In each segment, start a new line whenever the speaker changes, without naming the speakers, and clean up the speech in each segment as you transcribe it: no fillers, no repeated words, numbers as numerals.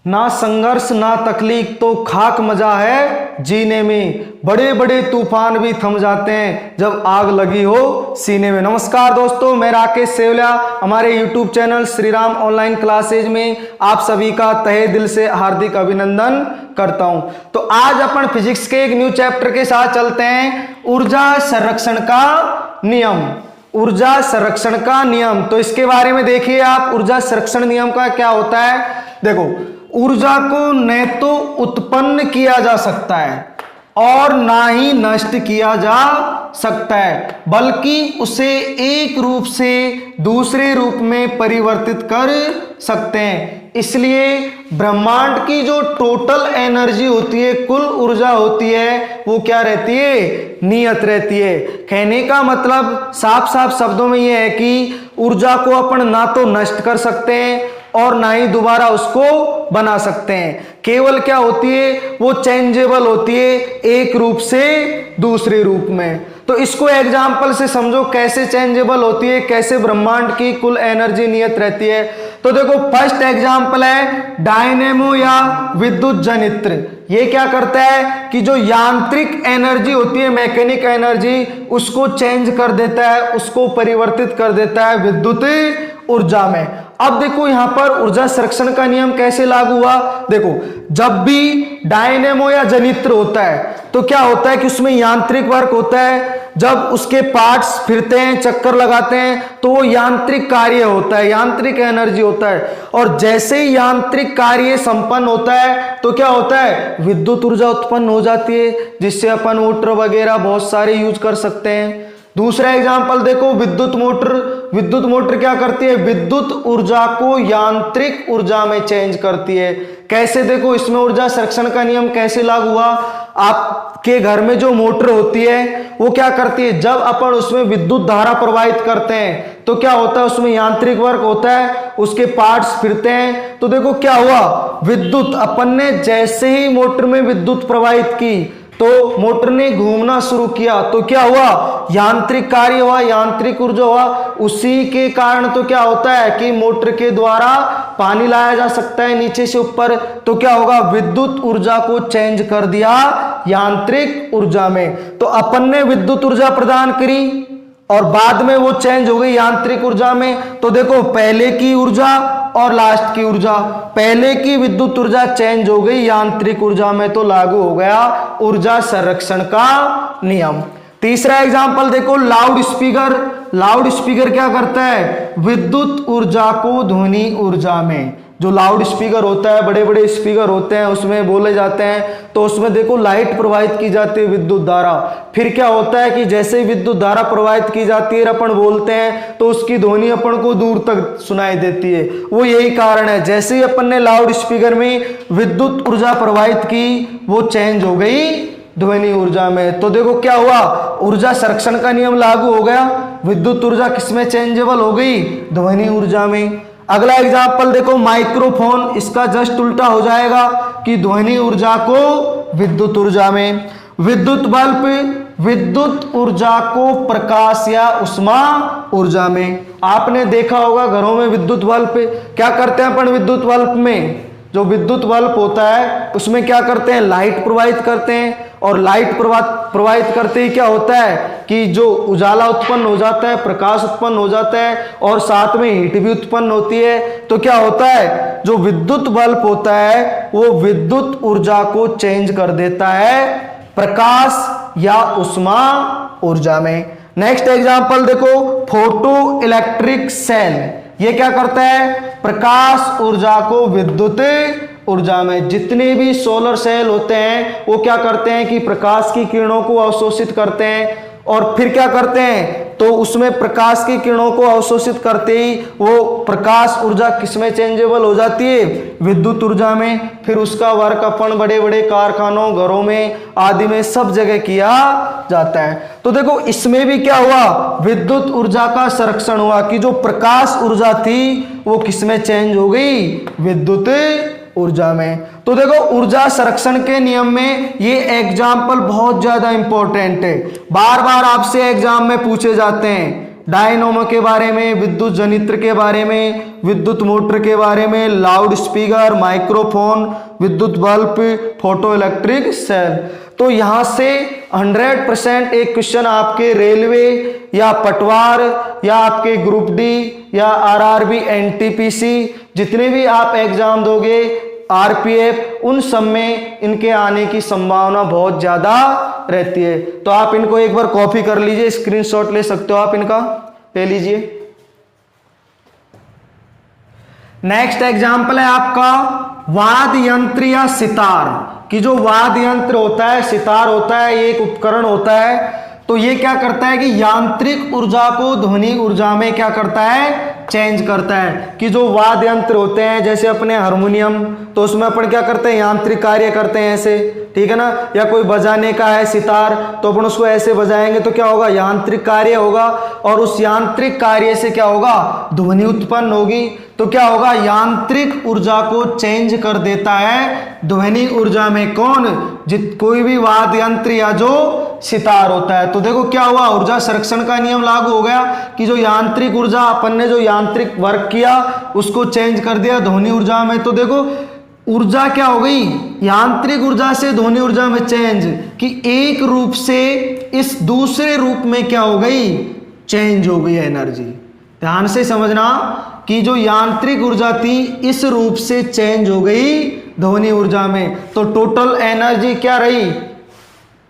ना संघर्ष ना तकलीफ तो खाक मजा है जीने में, बड़े बड़े तूफान भी थम जाते हैं जब आग लगी हो सीने में। नमस्कार दोस्तों, मैं राकेश सेवलिया हमारे YouTube channel Shri Ram online classes में आप सभी का तहे दिल से हार्दिक अभिनंदन करता हूं। तो आज अपन फिजिक्स के एक न्यू चैप्टर के साथ चलते हैं, ऊर्जा संरक्षण का नियम। ऊर्जा संरक्षण का नियम, तो इसके बारे में देखिए आप। ऊर्जा संरक्षण नियम का क्या होता है? देखो, ऊर्जा को न तो उत्पन्न किया जा सकता है और ना ही नष्ट किया जा सकता है, बल्कि उसे एक रूप से दूसरे रूप में परिवर्तित कर सकते हैं। इसलिए ब्रह्मांड की जो टोटल एनर्जी होती है, कुल ऊर्जा होती है, वो क्या रहती है? नियत रहती है। कहने का मतलब साफ साफ शब्दों में यह है कि ऊर्जा को अपन ना तो नष्ट कर सकते हैं और ना ही दोबारा उसको बना सकते हैं। केवल क्या होती है? वो चेंजेबल होती है एक रूप से दूसरे रूप में। तो इसको एग्जाम्पल से समझो, कैसे चेंजेबल होती है, कैसे ब्रह्मांड की कुल एनर्जी नियत रहती है। तो देखो, फर्स्ट एग्जाम्पल है डायनेमो या विद्युत जनित्र। ये क्या करता है कि जो यांत्रिक एनर्जी होती है, मैकेनिक एनर्जी, उसको चेंज कर देता है, उसको परिवर्तित कर देता है विद्युत ऊर्जा में। अब देखो यहां पर ऊर्जा संरक्षण का नियम कैसे लागू हुआ। देखो, जब भी डायनेमो या जनित्र होता है तो क्या होता है कि उसमें यांत्रिक वर्क होता है। जब उसके पार्ट्स फिरते हैं, चक्कर लगाते हैं, तो वो यांत्रिक कार्य होता है, यांत्रिक एनर्जी होता है। और जैसे ही यांत्रिक कार्य संपन्न होता है तो क्या होता है? विद्युत ऊर्जा उत्पन्न हो जाती है, जिससे अपन मोटर वगैरह बहुत सारे यूज कर सकते हैं। दूसरा एग्जांपल देखो, विद्युत मोटर। विद्युत मोटर क्या करती है? विद्युत ऊर्जा को यांत्रिक ऊर्जा में चेंज करती है। कैसे? देखो, इसमें ऊर्जा संरक्षण का नियम कैसे लागू हुआ। आपके घर में जो मोटर होती है वो क्या करती है? जब अपन उसमें विद्युत धारा प्रवाहित करते हैं तो क्या होता है? उसमें यांत्रिक वर्क होता है, उसके पार्ट्स फिरते हैं। तो देखो क्या हुआ, विद्युत, अपन ने जैसे ही मोटर में विद्युत प्रवाहित की तो मोटर ने घूमना शुरू किया, तो क्या हुआ? यांत्रिक कार्य हुआ, यांत्रिक ऊर्जा हुआ। उसी के कारण तो क्या होता है कि मोटर के द्वारा पानी लाया जा सकता है नीचे से ऊपर। तो क्या होगा? विद्युत ऊर्जा को चेंज कर दिया यांत्रिक ऊर्जा में। तो अपन ने विद्युत ऊर्जा प्रदान करी और बाद में वो चेंज हो गई यांत्रिक ऊर्जा में। तो देखो, पहले की ऊर्जा और लास्ट की ऊर्जा, पहले की विद्युत ऊर्जा चेंज हो गई यांत्रिक ऊर्जा में, तो लागू हो गया ऊर्जा संरक्षण का नियम। तीसरा एग्जांपल देखो, लाउड स्पीकर। लाउड स्पीकर क्या करता है? विद्युत ऊर्जा को ध्वनि ऊर्जा में। जो लाउड स्पीकर होता है, बड़े बड़े स्पीकर होते हैं, उसमें बोले जाते हैं, तो उसमें देखो लाइट प्रवाहित की जाती है, विद्युत धारा। फिर क्या होता है कि जैसे ही विद्युत धारा प्रवाहित की जाती है, अपन बोलते हैं तो उसकी ध्वनि अपन को दूर तक सुनाई देती है। वो यही कारण है, जैसे ही अपन ने लाउड स्पीकर में विद्युत ऊर्जा प्रवाहित की, वो चेंज हो गई ध्वनि ऊर्जा में। तो देखो क्या हुआ, ऊर्जा संरक्षण का नियम लागू हो गया। विद्युत ऊर्जा किसमें चेंजेबल हो गई? ध्वनि ऊर्जा में। अगला एग्जाम्पल देखो, माइक्रोफोन। इसका जस्ट उल्टा हो जाएगा कि ध्वनि ऊर्जा को विद्युत ऊर्जा में। विद्युत बल्ब, विद्युत ऊर्जा को प्रकाश या उष्मा ऊर्जा में। आपने देखा होगा घरों में विद्युत बल्ब क्या करते हैं अपन? विद्युत बल्ब में जो विद्युत बल्ब होता है उसमें क्या करते हैं? लाइट प्रवाहित करते हैं, और लाइट प्रवाहित करते ही क्या होता है कि जो उजाला उत्पन्न हो जाता है, प्रकाश उत्पन्न हो जाता है, और साथ में हीट भी उत्पन्न होती है। तो क्या होता है? जो विद्युत बल्ब होता है वो विद्युत ऊर्जा को चेंज कर देता है प्रकाश या उष्मा ऊर्जा में। नेक्स्ट एग्जांपल देखो, फोटो इलेक्ट्रिक सेल। ये क्या करता है? प्रकाश ऊर्जा को विद्युत ऊर्जा में। जितने भी सोलर सेल होते हैं वो क्या करते हैं कि प्रकाश की किरणों को अवशोषित करते हैं, और फिर क्या करते हैं? तो उसमें प्रकाश की किरणों को अवशोषित करते ही वो प्रकाश ऊर्जा किसमें चेंजेबल हो जाती है? विद्युत ऊर्जा में। फिर उसका वर्क अपन बड़े बड़े कारखानों, घरों में आदि में सब जगह किया जाता है। तो देखो, इसमें भी क्या हुआ? विद्युत ऊर्जा का संरक्षण हुआ कि जो प्रकाश ऊर्जा थी वो किसमें चेंज हो गई? विद्युत ऊर्जा में। तो देखो, ऊर्जा संरक्षण के नियम में ये एग्जाम्पल बहुत ज्यादा इंपॉर्टेंट है, बार बार आपसे एग्जाम में पूछे जाते हैं। डायनोमो के बारे में, विद्युत जनित्र के बारे में, विद्युत मोटर के बारे में, लाउड स्पीकर, माइक्रोफोन, विद्युत बल्ब, फोटो इलेक्ट्रिक सेल। तो यहाँ से 100% एक क्वेश्चन आपके रेलवे या पटवार या आपके ग्रुप डी या आरआरबी, एनटीपीसी, जितने भी आप एग्जाम दोगे, आरपीएफ, उन सब में इनके आने की संभावना बहुत ज्यादा रहती है। तो आप इनको एक बार कॉपी कर लीजिए, स्क्रीनशॉट ले सकते हो आप इनका, ले लीजिए। नेक्स्ट एग्जाम्पल है आपका वाद्य यंत्र या सितार। कि जो वाद्य यंत्र होता है, सितार होता है, ये एक उपकरण होता है। तो ये क्या करता है कि यांत्रिक ऊर्जा को ध्वनि ऊर्जा में क्या करता है, चेंज करता है। कि जो वाद्य यंत्र होते हैं, जैसे अपने हारमोनियम, तो उसमें अपन क्या करते हैं, यांत्रिक कार्य करते हैं ऐसे, ठीक है ना। या कोई बजाने का है सितार, तो अपन उसको ऐसे बजाएंगे तो क्या होगा, यांत्रिक कार्य होगा, और उस यांत्रिक कार्य से क्या होगा, ध्वनि उत्पन्न होगी। तो क्या होगा, यांत्रिक ऊर्जा को चेंज कर देता है ध्वनि ऊर्जा में। कौन, कोई भी वाद्य यंत्र या जो सितार होता है। तो देखो क्या हुआ, ऊर्जा संरक्षण का नियम लागू हो गया कि जो यांत्रिक ऊर्जा, अपन ने जो यांत्रिक वर्क किया उसको चेंज कर दिया ध्वनि ऊर्जा में। तो देखो ऊर्जा क्या हो गई, यांत्रिक ऊर्जा से ध्वनि ऊर्जा में चेंज, कि एक रूप से इस दूसरे रूप में क्या हो गई, चेंज हो गई एनर्जी। ध्यान से समझना कि जो यांत्रिक ऊर्जा थी इस रूप से चेंज हो गई ध्वनि ऊर्जा में। तो टोटल एनर्जी क्या रही,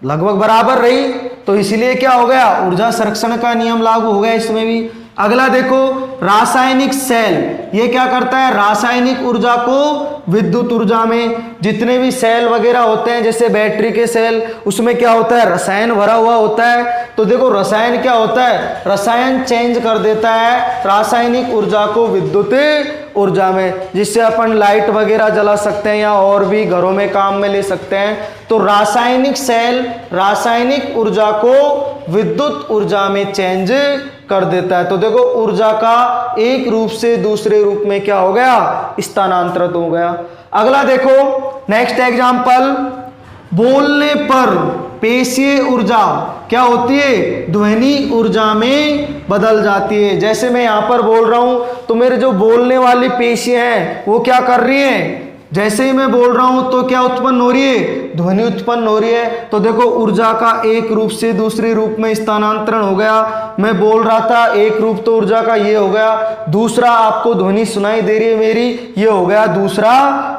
लगभग बराबर रही। तो इसलिए क्या हो गया, ऊर्जा संरक्षण का नियम लागू हो गया इसमें भी। अगला देखो रासायनिक सेल, ये क्या करता है, रासायनिक ऊर्जा को विद्युत ऊर्जा में, जितने भी सेल वगैरह होते हैं, जैसे बैटरी के सेल, उसमें क्या होता है, रसायन भरा हुआ होता है। तो देखो रसायन क्या होता है, रसायन चेंज कर देता है रासायनिक ऊर्जा को विद्युत ऊर्जा में, जिससे अपन लाइट वगैरह जला सकते हैं या और भी घरों में काम में ले सकते हैं। तो रासायनिक सेल रासायनिक ऊर्जा को विद्युत ऊर्जा में चेंज कर देता है। तो देखो ऊर्जा का एक रूप से दूसरे रूप में क्या हो गया, स्थानांतरित हो गया। अगला देखो नेक्स्ट एग्जांपल, बोलने पर पेशीय ऊर्जा क्या होती है, ध्वनि ऊर्जा में बदल जाती है। जैसे मैं यहां पर बोल रहा हूं तो मेरे जो बोलने वाली पेशियां हैं वो क्या कर रही हैं, जैसे ही मैं बोल रहा हूं तो क्या उत्पन्न हो रही है, ध्वनि उत्पन्न हो रही है। तो देखो ऊर्जा का एक रूप से दूसरे रूप में स्थानांतरण हो गया। मैं बोल रहा था एक रूप, तो ऊर्जा का ये हो गया, दूसरा आपको ध्वनि सुनाई दे रही है मेरी, ये हो गया दूसरा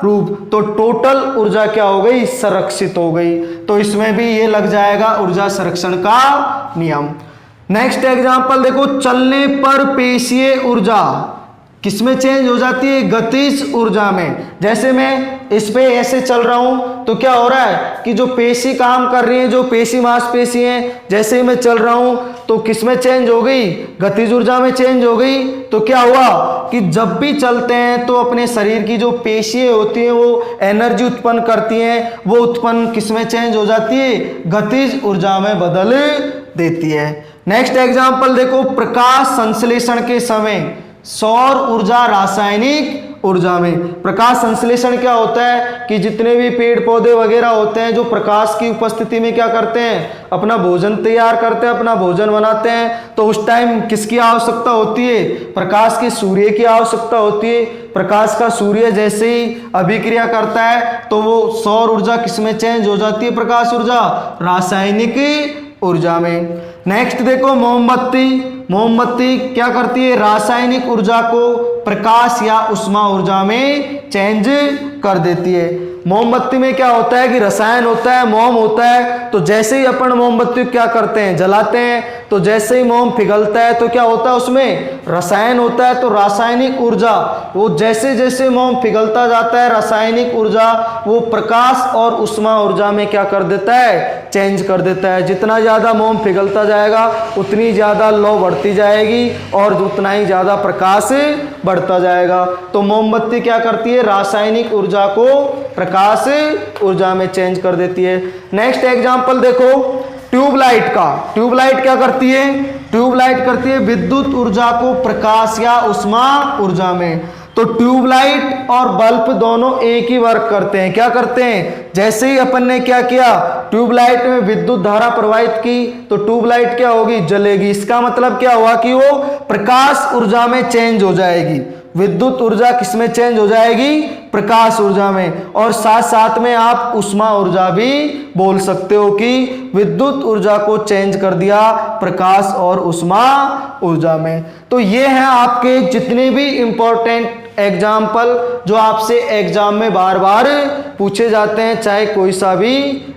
रूप। तो टोटल ऊर्जा क्या हो गई, संरक्षित हो गई। तो इसमें भी ये लग जाएगा ऊर्जा संरक्षण का नियम। नेक्स्ट एग्जांपल देखो, चलने पर पेशीय ऊर्जा किसमें चेंज हो जाती है, गतिज ऊर्जा में। जैसे मैं इस पे ऐसे चल रहा हूं तो क्या हो रहा है कि जो पेशी काम कर रही है, जो पेशी मांसपेशी है, जैसे ही मैं चल रहा हूं तो किसमें चेंज हो गई, गतिज ऊर्जा में चेंज हो गई। तो क्या हुआ कि जब भी चलते हैं तो अपने शरीर की जो पेशियां होती हैं वो एनर्जी उत्पन्न करती हैं, वो उत्पन्न किसमें चेंज हो जाती है, गतिज ऊर्जा में बदल देती है। नेक्स्ट एग्जाम्पल देखो, प्रकाश संश्लेषण के समय सौर ऊर्जा रासायनिक ऊर्जा में। प्रकाश संश्लेषण क्या होता है कि जितने भी पेड़ पौधे वगैरह होते हैं जो प्रकाश की उपस्थिति में क्या करते हैं, अपना भोजन तैयार करते हैं, अपना भोजन बनाते हैं। तो उस टाइम किसकी आवश्यकता होती है, प्रकाश के सूर्य की आवश्यकता होती है। प्रकाश का सूर्य जैसे ही अभिक्रिया करता है तो वो सौर ऊर्जा किसमें चेंज हो जाती है, प्रकाश ऊर्जा रासायनिक ऊर्जा में। नेक्स्ट देखो मोमबत्ती, मोमबत्ती क्या करती है, रासायनिक ऊर्जा को प्रकाश या उष्मा ऊर्जा में चेंज कर देती है। मोमबत्ती में क्या होता है कि रसायन होता है, मोम होता है। तो जैसे ही अपन मोमबत्ती क्या करते हैं, जलाते हैं, तो जैसे ही मोम पिघलता है तो क्या होता है, उसमें रसायन होता है। तो रासायनिक ऊर्जा वो जैसे जैसे मोम पिघलता जाता है, रासायनिक ऊर्जा वो प्रकाश और उष्मा ऊर्जा में क्या कर देता है, चेंज कर देता है। जितना ज़्यादा मोम पिघलता जाएगा उतनी ज़्यादा लौ बढ़ती जाएगी और उतना ही ज़्यादा प्रकाश बढ़ता जाएगा। तो मोमबत्ती क्या करती है, रासायनिक ऊर्जा को प्रकाश ऊर्जा में चेंज कर देती है। नेक्स्ट एग्जांपल देखो ट्यूबलाइट का। ट्यूबलाइट क्या करती है, ट्यूबलाइट करती है विद्युत ऊर्जा को प्रकाश या उष्मा ऊर्जा में। तो ट्यूबलाइट और बल्ब दोनों एक ही वर्क करते हैं। क्या करते हैं? जैसे ही अपन ने क्या किया, ट्यूबलाइट में विद्युत धारा प्रवाहित की तो ट्यूबलाइट क्या होगी? जलेगी। इसका मतलब क्या हुआ कि वो प्रकाश ऊर्जा में चेंज हो जाएगी। विद्युत ऊर्जा किसमें चेंज हो जाएगी? प्रकाश ऊर्जा में। और साथ साथ में आप उष्मा ऊर्जा भी बोल सकते हो कि विद्युत ऊर्जा को चेंज कर दिया प्रकाश और उष्मा ऊर्जा में। तो ये हैं आपके जितने भी इंपॉर्टेंट एग्जाम्पल जो आपसे एग्जाम में बार बार पूछे जाते हैं, चाहे कोई सा भी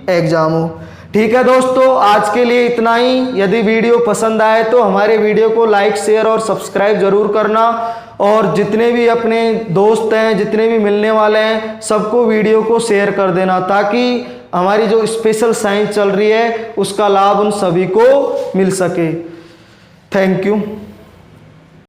एग्जाम हो। ठीक है दोस्तों, आज के लिए इतना ही। यदि वीडियो पसंद आए तो हमारे वीडियो को लाइक, शेयर और सब्सक्राइब जरूर करना। और जितने भी अपने दोस्त हैं, जितने भी मिलने वाले हैं, सबको वीडियो को शेयर कर देना, ताकि हमारी जो स्पेशल साइंस चल रही है उसका लाभ उन सभी को मिल सके। Thank you.